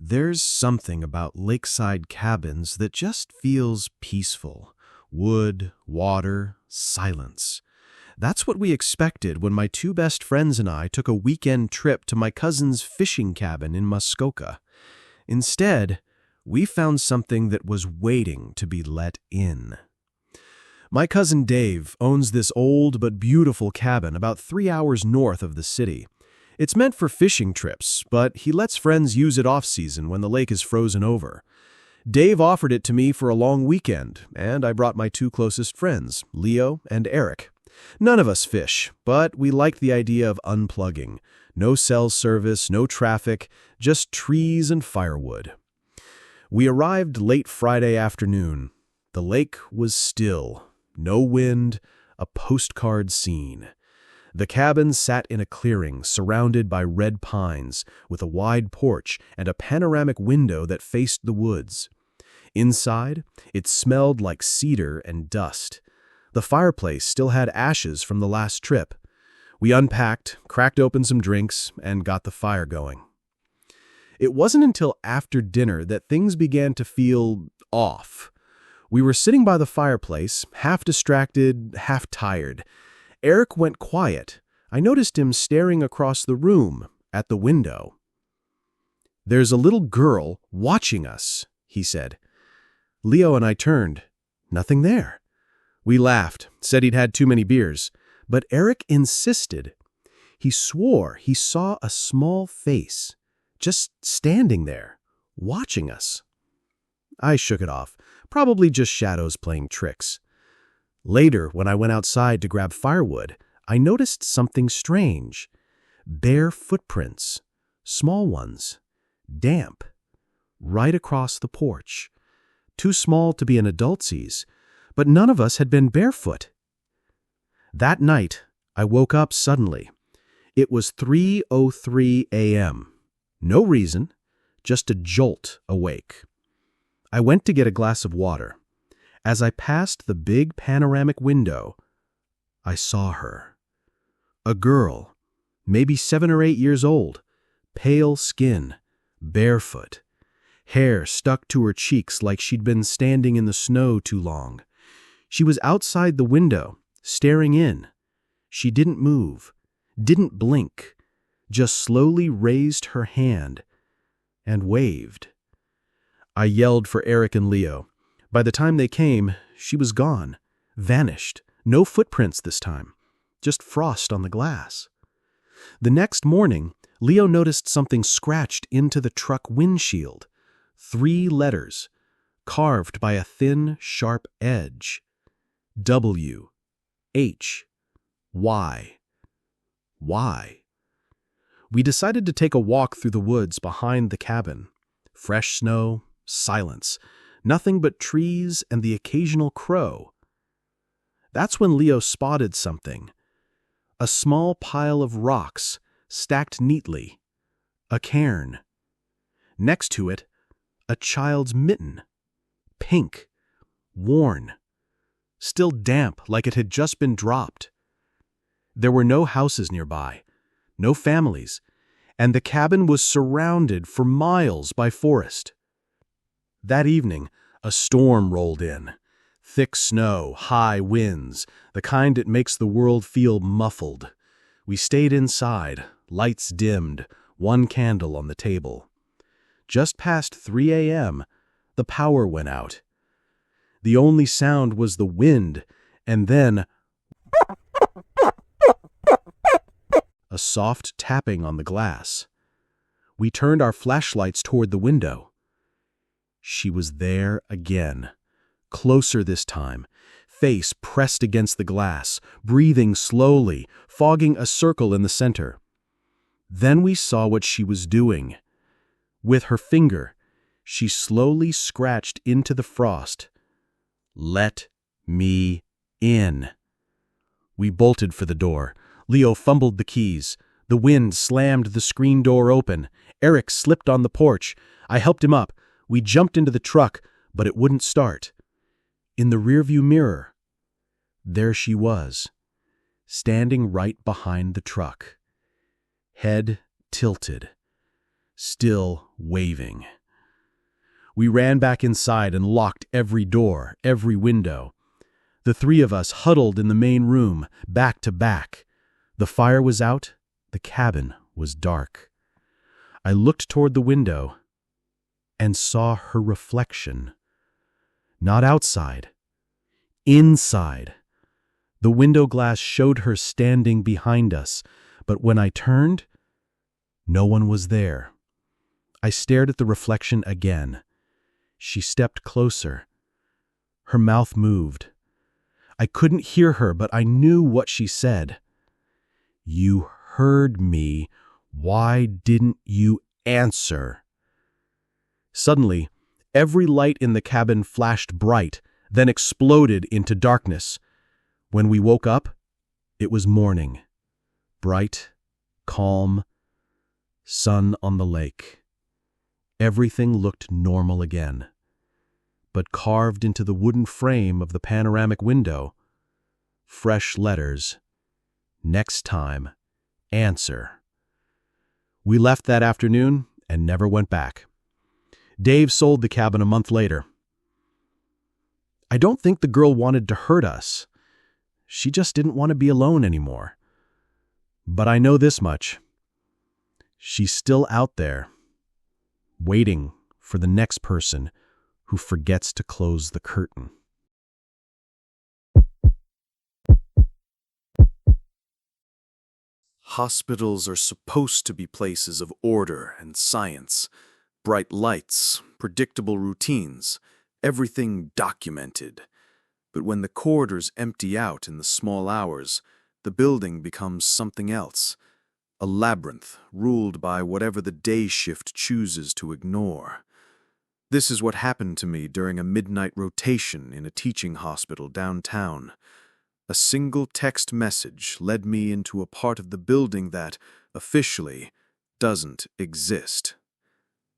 There's something about lakeside cabins that just feels peaceful. Wood, water, silence. That's what we expected when my two best friends and I took a weekend trip to my cousin's fishing cabin in Muskoka. Instead, we found something that was waiting to be let in. My cousin Dave owns this old but beautiful cabin about 3 hours north of the city. It's meant for fishing trips, but he lets friends use it off-season when the lake is frozen over. Dave offered it to me for a long weekend, and I brought my two closest friends, Leo and Eric. None of us fish, but we liked the idea of unplugging. No cell service, no traffic, just trees and firewood. We arrived late Friday afternoon. The lake was still. No wind, a postcard scene. The cabin sat in a clearing surrounded by red pines, with a wide porch and a panoramic window that faced the woods. Inside, it smelled like cedar and dust. The fireplace still had ashes from the last trip. We unpacked, cracked open some drinks, and got the fire going. It wasn't until after dinner that things began to feel off. We were sitting by the fireplace, half distracted, half tired. Eric went quiet. I noticed him staring across the room, at the window. "There's a little girl watching us," he said. Leo and I turned. Nothing there. We laughed, said he'd had too many beers. But Eric insisted. He swore he saw a small face, just standing there, watching us. I shook it off, probably just shadows playing tricks. Later, when I went outside to grab firewood, I noticed something strange. Bare footprints, small ones, damp, right across the porch. Too small to be an adult's, but none of us had been barefoot. That night, I woke up suddenly. It was 3:03 a.m. No reason, just a jolt awake. I went to get a glass of water. As I passed the big panoramic window, I saw her. A girl, maybe 7 or 8 years old, pale skin, barefoot, hair stuck to her cheeks like she'd been standing in the snow too long. She was outside the window, staring in. She didn't move, didn't blink, just slowly raised her hand and waved. I yelled for Eric and Leo. By the time they came, she was gone, vanished. No footprints this time, just frost on the glass. The next morning, Leo noticed something scratched into the truck windshield. 3 letters, carved by a thin, sharp edge. W. H. Y. Why? We decided to take a walk through the woods behind the cabin. Fresh snow, silence, nothing but trees and the occasional crow. That's when Leo spotted something. A small pile of rocks, stacked neatly. A cairn. Next to it, a child's mitten. Pink. Worn. Still damp like it had just been dropped. There were no houses nearby, no families, and the cabin was surrounded for miles by forest. That evening, a storm rolled in. Thick snow, high winds, the kind that makes the world feel muffled. We stayed inside, lights dimmed, 1 candle on the table. Just past 3 a.m., the power went out. The only sound was the wind, and then a soft tapping on the glass. We turned our flashlights toward the window. She was there again, closer this time, face pressed against the glass, breathing slowly, fogging a circle in the center. Then we saw what she was doing. With her finger, she slowly scratched into the frost. "Let me in." We bolted for the door. Leo fumbled the keys. The wind slammed the screen door open. Eric slipped on the porch. I helped him up. We jumped into the truck, but it wouldn't start. In the rearview mirror, there she was, standing right behind the truck. Head tilted. still waving. We ran back inside and locked every door, every window. The three of us huddled in the main room, back to back. The fire was out, the cabin was dark. I looked toward the window and saw her reflection. Not outside, inside. The window glass showed her standing behind us, but when I turned, no one was there. I stared at the reflection again. She stepped closer. Her mouth moved. I couldn't hear her, but I knew what she said. "You heard me. Why didn't you answer?" Suddenly, every light in the cabin flashed bright, then exploded into darkness. When we woke up, it was morning. Bright, calm, sun on the lake. Everything looked normal again. But carved into the wooden frame of the panoramic window, fresh letters. Next time, answer. We left that afternoon and never went back. Dave sold the cabin a month later. I don't think the girl wanted to hurt us. She just didn't want to be alone anymore. But I know this much. She's still out there, waiting for the next person who forgets to close the curtain. Hospitals are supposed to be places of order and science. Bright lights, predictable routines, everything documented. But when the corridors empty out in the small hours, the building becomes something else. A labyrinth ruled by whatever the day shift chooses to ignore. This is what happened to me during a midnight rotation in a teaching hospital downtown. A single text message led me into a part of the building that, officially, doesn't exist.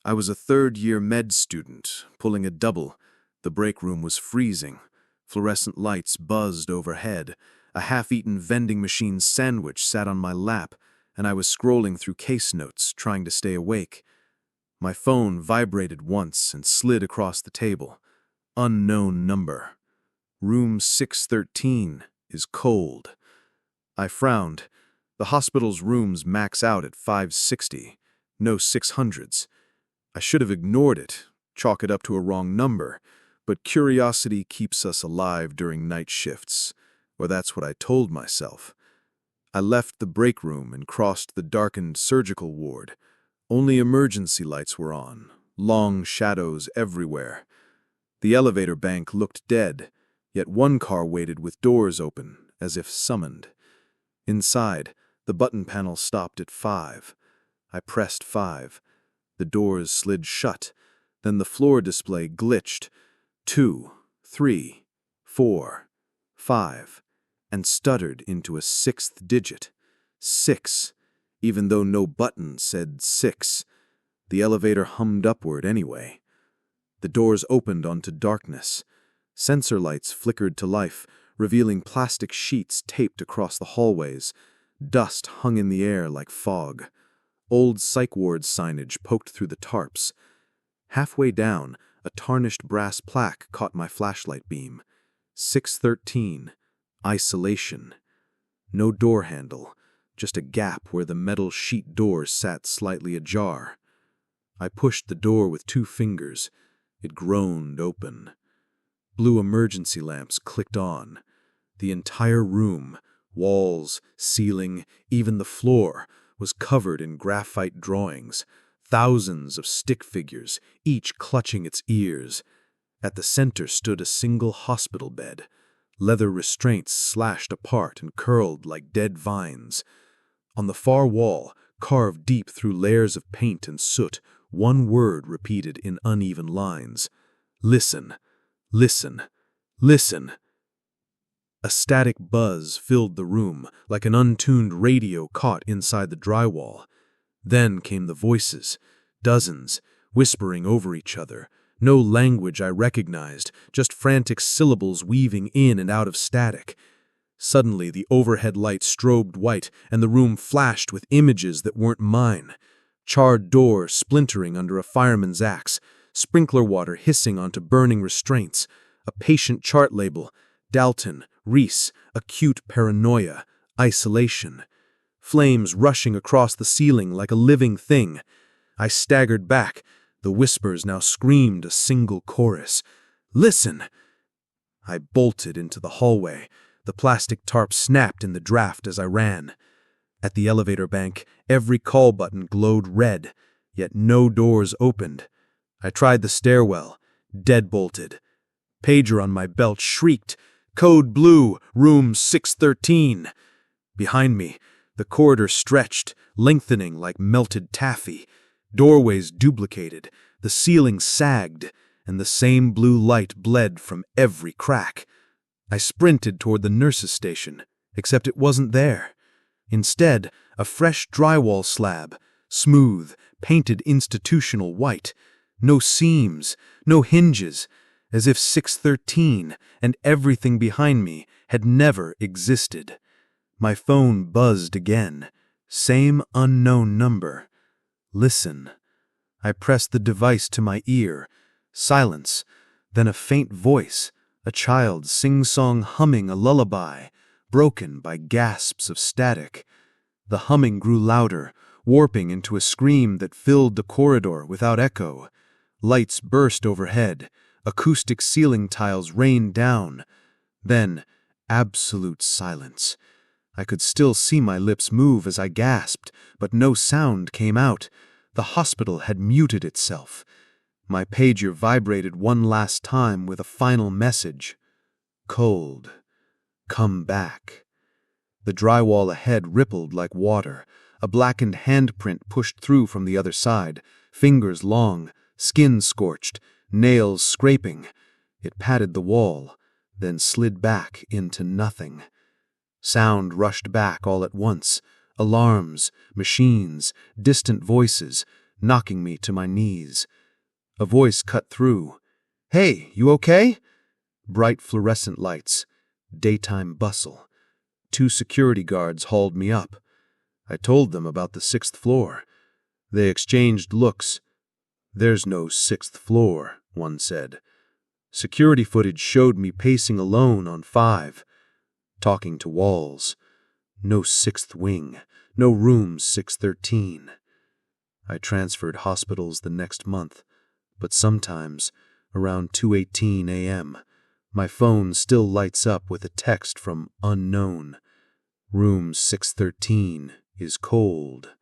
I was a third-year med student, pulling a double. The break room was freezing. Fluorescent lights buzzed overhead. A half-eaten vending machine sandwich sat on my lap, and I was scrolling through case notes, trying to stay awake. My phone vibrated once and slid across the table. Unknown number. Room 613 is cold. I frowned. The hospital's rooms max out at 560, no 600s. I should have ignored it, chalk it up to a wrong number, but curiosity keeps us alive during night shifts, or that's what I told myself. I left the break room and crossed the darkened surgical ward. Only emergency lights were on, long shadows everywhere. The elevator bank looked dead, yet one car waited with doors open, as if summoned. Inside, the button panel stopped at 5. I pressed 5. The doors slid shut. Then the floor display glitched. 2, 3, 4, 5, and stuttered into a 6th digit. 6, even though no button said 6. The elevator hummed upward anyway. The doors opened onto darkness. Sensor lights flickered to life, revealing plastic sheets taped across the hallways. Dust hung in the air like fog. Old psych ward signage poked through the tarps. Halfway down, a tarnished brass plaque caught my flashlight beam. 613. Isolation. No door handle, just a gap where the metal sheet door sat slightly ajar. I pushed the door with 2 fingers. It groaned open. Blue emergency lamps clicked on. The entire room, walls, ceiling, even the floor, was covered in graphite drawings. Thousands of stick figures, each clutching its ears. At the center stood a single hospital bed. Leather restraints slashed apart and curled like dead vines. On the far wall, carved deep through layers of paint and soot, one word repeated in uneven lines. Listen, listen, listen. A static buzz filled the room, like an untuned radio caught inside the drywall. Then came the voices, dozens, whispering over each other. No language I recognized, just frantic syllables weaving in and out of static. Suddenly, the overhead light strobed white, and the room flashed with images that weren't mine. charred door splintering under a fireman's axe, sprinkler water hissing onto burning restraints, a patient chart label, Dalton, Reese, acute paranoia, isolation. Flames rushing across the ceiling like a living thing. I staggered back. The whispers now screamed a single chorus. Listen! I bolted into the hallway. The plastic tarp snapped in the draft as I ran. At the elevator bank, every call button glowed red, yet no doors opened. I tried the stairwell, deadbolted. Pager on my belt shrieked, "Code blue, room 613. Behind me, the corridor stretched, lengthening like melted taffy. Doorways duplicated, the ceiling sagged, and the same blue light bled from every crack. I sprinted toward the nurse's station, except it wasn't there. Instead, a fresh drywall slab, smooth, painted institutional white. No seams, no hinges, as if 613 and everything behind me had never existed. My phone buzzed again. Same unknown number. Listen. I pressed the device to my ear. Silence, then a faint voice, a child sing-song humming a lullaby, broken by gasps of static. The humming grew louder, warping into a scream that filled the corridor without echo. Lights burst overhead. Acoustic ceiling tiles rained down. Then, absolute silence. I could still see my lips move as I gasped, but no sound came out. The hospital had muted itself. My pager vibrated one last time with a final message. Cold. Come back. The drywall ahead rippled like water. A blackened handprint pushed through from the other side, fingers long, skin scorched, nails scraping. It patted the wall, then slid back into nothing. Sound rushed back all at once. Alarms, machines, distant voices, knocking me to my knees. A voice cut through. "Hey, you okay?" Bright fluorescent lights. Daytime bustle. 2 security guards hauled me up. I told them about the 6th floor. They exchanged looks. "There's no 6th floor," one said. Security footage showed me pacing alone on 5, talking to walls. No 6th wing, no room 613. I transferred hospitals the next month, but sometimes, around 2:18 a.m., my phone still lights up with a text from unknown. Room 613 is cold.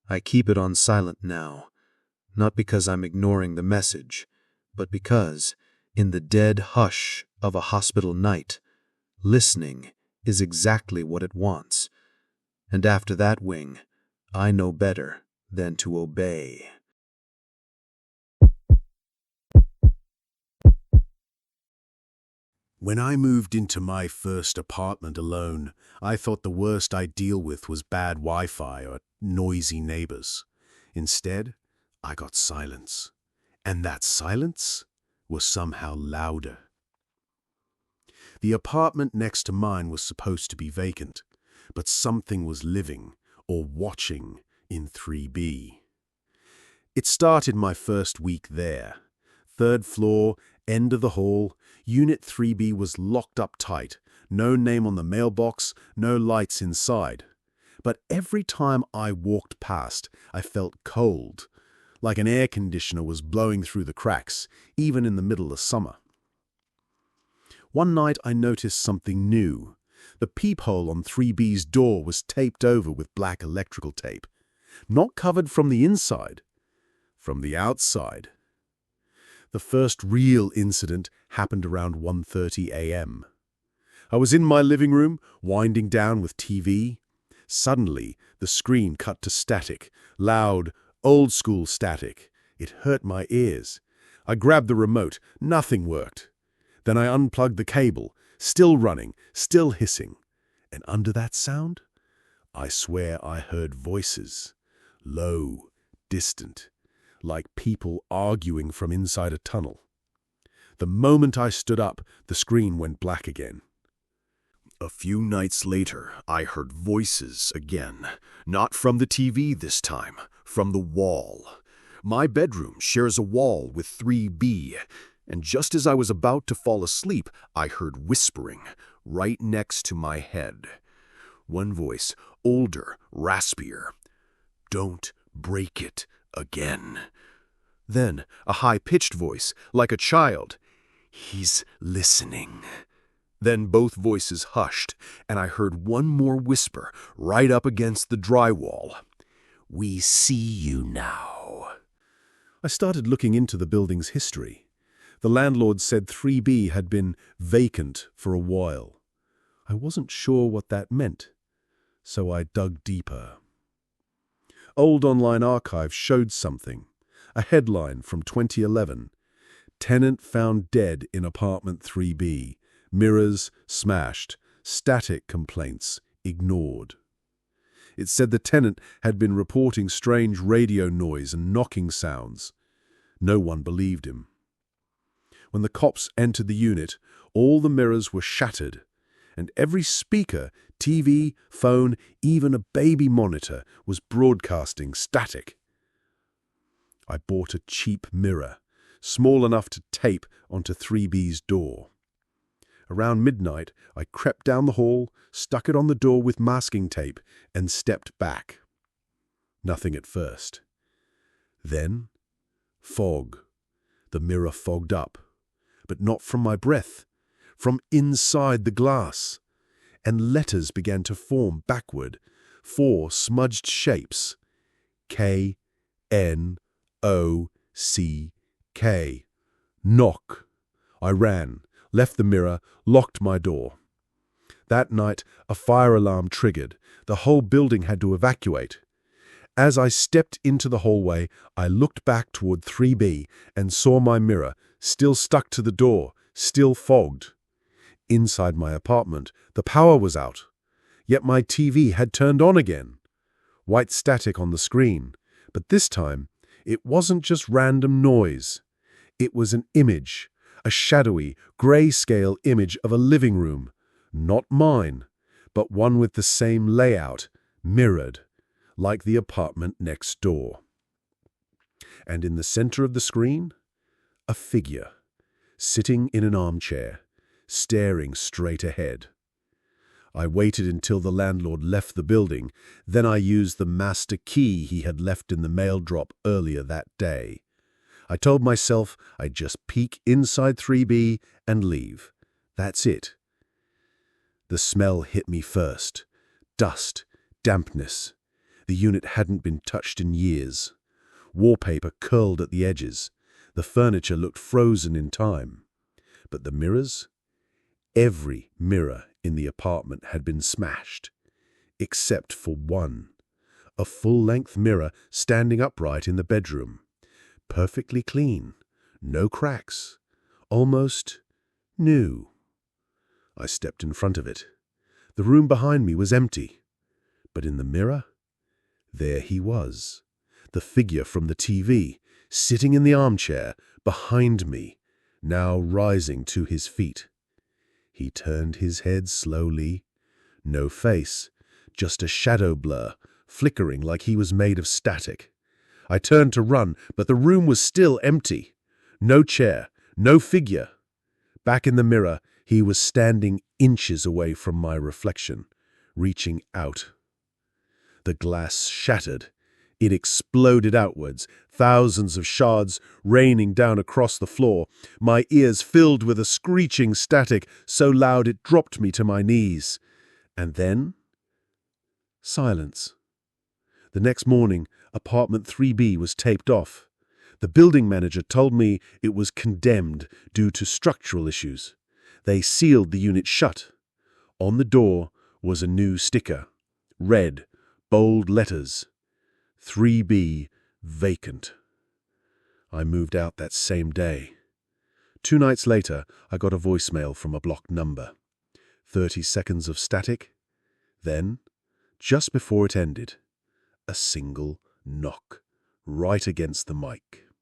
I keep it on silent now, not because I'm ignoring the message, but because, in the dead hush of a hospital night, listening is exactly what it wants. And after that wing, I know better than to obey. When I moved into my first apartment alone, I thought the worst I'd deal with was bad Wi-Fi or noisy neighbors. Instead, I got silence. And that silence was somehow louder. The apartment next to mine was supposed to be vacant, but something was living or watching in 3B. It started my first week there. 3rd floor, end of the hall, Unit 3B was locked up tight, no name on the mailbox, no lights inside. But every time I walked past, I felt cold, like an air conditioner was blowing through the cracks, even in the middle of summer. One night I noticed something new. The peephole on 3B's door was taped over with black electrical tape, not covered from the inside, from the outside. The first real incident happened around 1:30 a.m. I was in my living room, winding down with TV. Suddenly, the screen cut to static, loud, old-school static. It hurt my ears. I grabbed the remote. Nothing worked. Then I unplugged the cable, still running, still hissing. And under that sound, I swear I heard voices, low, distant, like people arguing from inside a tunnel. The moment I stood up, the screen went black again. A few nights later, I heard voices again. Not from the TV this time, from the wall. My bedroom shares a wall with 3B, and just as I was about to fall asleep, I heard whispering right next to my head. One voice, older, raspier. "Don't break it again." Then a high-pitched voice, like a child. "He's listening." Then both voices hushed, and I heard one more whisper right up against the drywall. "We see you now." I started looking into the building's history. The landlord said 3B had been vacant for a while. I wasn't sure what that meant, so I dug deeper. Old online archives showed something. A headline from 2011. "Tenant found dead in apartment 3B. Mirrors smashed. Static complaints ignored." It said the tenant had been reporting strange radio noise and knocking sounds. No one believed him. When the cops entered the unit, all the mirrors were shattered, and every speaker, TV, phone, even a baby monitor was broadcasting static. I bought a cheap mirror, small enough to tape onto 3B's door. Around midnight, I crept down the hall, stuck it on the door with masking tape, and stepped back. Nothing at first. Then, fog. The mirror fogged up, but not from my breath, from inside the glass. And letters began to form backward, 4 smudged shapes. K-N-O-C-K. Knock. I ran, left the mirror, locked my door. That night, a fire alarm triggered. The whole building had to evacuate. As I stepped into the hallway, I looked back toward 3B and saw my mirror, still stuck to the door, still fogged. Inside my apartment, the power was out. Yet my TV had turned on again. White static on the screen. But this time, it wasn't just random noise. It was an image, a shadowy, grayscale image of a living room. Not mine, but one with the same layout, mirrored, like the apartment next door. And in the center of the screen, a figure, sitting in an armchair, staring straight ahead. I waited until the landlord left the building, then I used the master key he had left in the mail drop earlier that day. I told myself I'd just peek inside 3B and leave. That's it. The smell hit me first. Dust, dampness. The unit hadn't been touched in years. Wallpaper curled at the edges. The furniture looked frozen in time. But the mirrors? Every mirror in the apartment had been smashed, except for one. A full-length mirror standing upright in the bedroom. Perfectly clean. No cracks. Almost new. I stepped in front of it. The room behind me was empty. But in the mirror, there he was. The figure from the TV, sitting in the armchair behind me, now rising to his feet. He turned his head slowly. No face, just a shadow blur, flickering like he was made of static. I turned to run, but the room was still empty. No chair, no figure. Back in the mirror, he was standing inches away from my reflection, reaching out. The glass shattered. It exploded outwards, thousands of shards raining down across the floor, my ears filled with a screeching static so loud it dropped me to my knees. And then, silence. The next morning, apartment 3B was taped off. The building manager told me it was condemned due to structural issues. They sealed the unit shut. On the door was a new sticker. Red, bold letters. 3B vacant. I moved out that same day. 2 nights later, I got a voicemail from a blocked number. 30 seconds of static. Then, just before it ended, a single knock right against the mic.